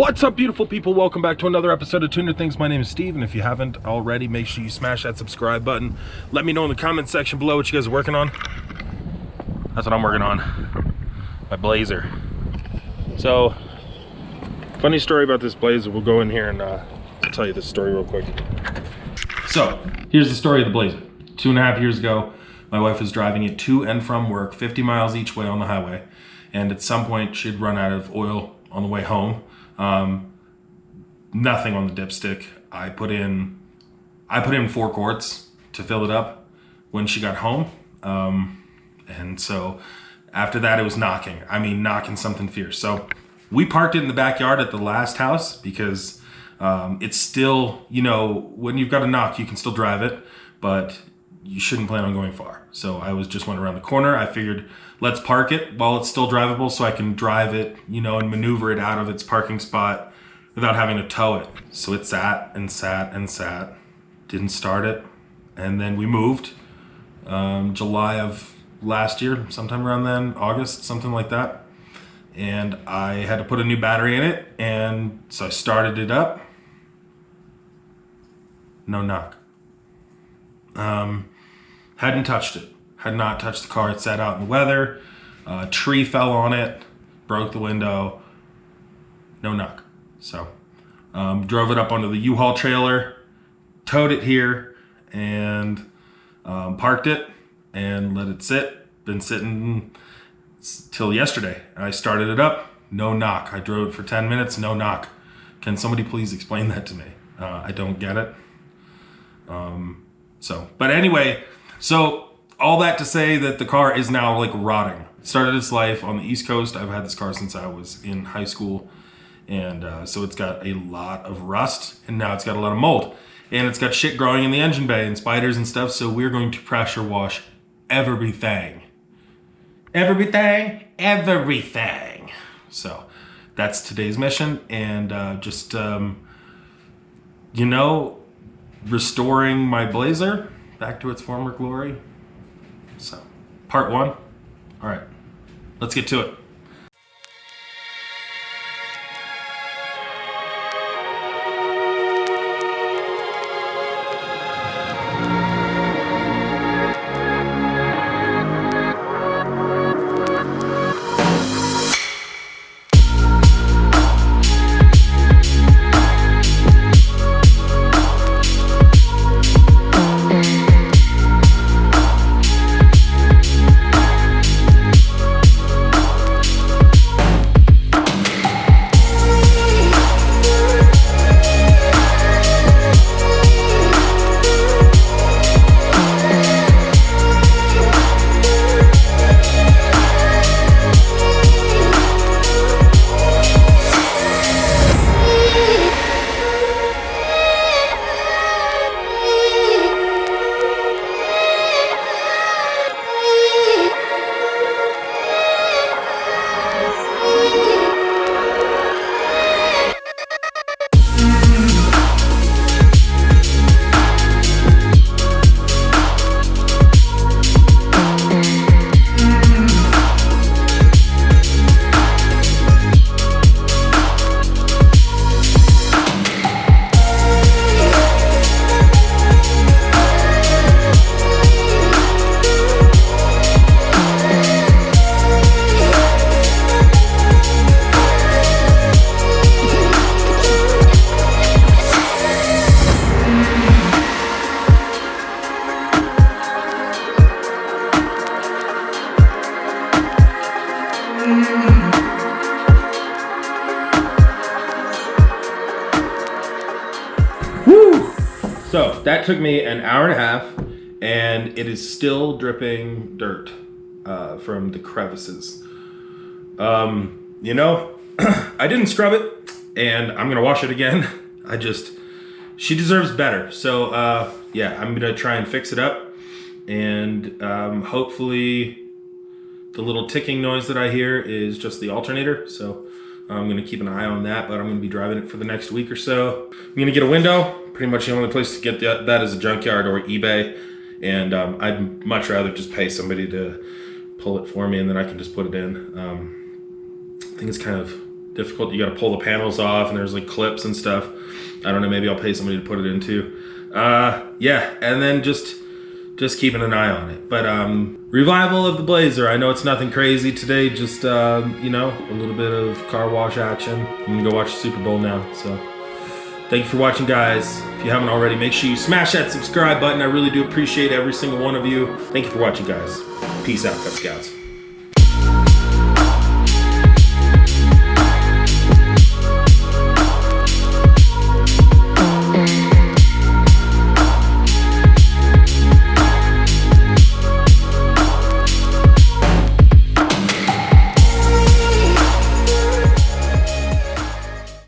What's up, beautiful people? Welcome back to another episode of TunerThings. My name is Steve, and if you haven't already, make sure you smash that subscribe button. Let me know in the comment section below what you guys are working on. That's what I'm working on, my Blazer. So, funny story about this Blazer. We'll go in here and I'll tell you this story real quick. So, here's the story of the Blazer. 2.5 years ago, my wife was driving it to and from work, 50 miles each way on the highway, and at some point she'd run out of oil on the way home. Nothing on the dipstick. I put in 4 quarts to fill it up when she got home. And so after that, it was knocking. I mean, knocking something fierce. So we parked it in the backyard at the last house because it's still, you know, when you've got a knock, you can still drive it, but you shouldn't plan on going far. So I just went around the corner. I figured, let's park it while it's still drivable so I can drive it, you know, and maneuver it out of its parking spot without having to tow it. So it sat and sat and sat, didn't start it. And then we moved July of last year, sometime around then, August, something like that. And I had to put a new battery in it. And so I started it up. No knock. Hadn't touched it. Had not touched the car. It sat out in the weather. A tree fell on it, broke the window. No knock. So drove it up onto the U-Haul trailer, towed it here, and parked it and let it sit. Been sitting till yesterday. I started it up. No knock. I drove it for 10 minutes. No knock. Can somebody please explain that to me? I don't get it. But anyway, so all that to say that the car is now like rotting. It started its life on the East Coast. I've had this car since I was in high school. And so it's got a lot of rust, and now it's got a lot of mold. And it's got shit growing in the engine bay and spiders and stuff. So we're going to pressure wash everything. Everything. So that's today's mission. And you know, restoring my Blazer back to its former glory. So, part 1. All right, let's get to it. So that took me an hour and a half, and it is still dripping dirt from the crevices. You know, I didn't scrub it, and I'm gonna wash it again. She deserves better. So yeah, I'm gonna try and fix it up, and hopefully the little ticking noise that I hear is just the alternator. So I'm gonna keep an eye on that, but I'm gonna be driving it for the next week or so. I'm gonna get a window. Pretty much the only place to get that is a junkyard or eBay. And I'd much rather just pay somebody to pull it for me, and then I can just put it in. I think it's kind of difficult. You got to pull the panels off, and there's like clips and stuff. I don't know, maybe I'll pay somebody to put it into. Yeah, and then just keeping an eye on it. But revival of the Blazer. I know it's nothing crazy today, just you know, a little bit of car wash action. I'm gonna go watch the Super Bowl now, so thank you for watching, guys. If you haven't already, make sure you smash that subscribe button. I really do appreciate every single one of you. Thank you for watching, guys. Peace out, Cub Scouts.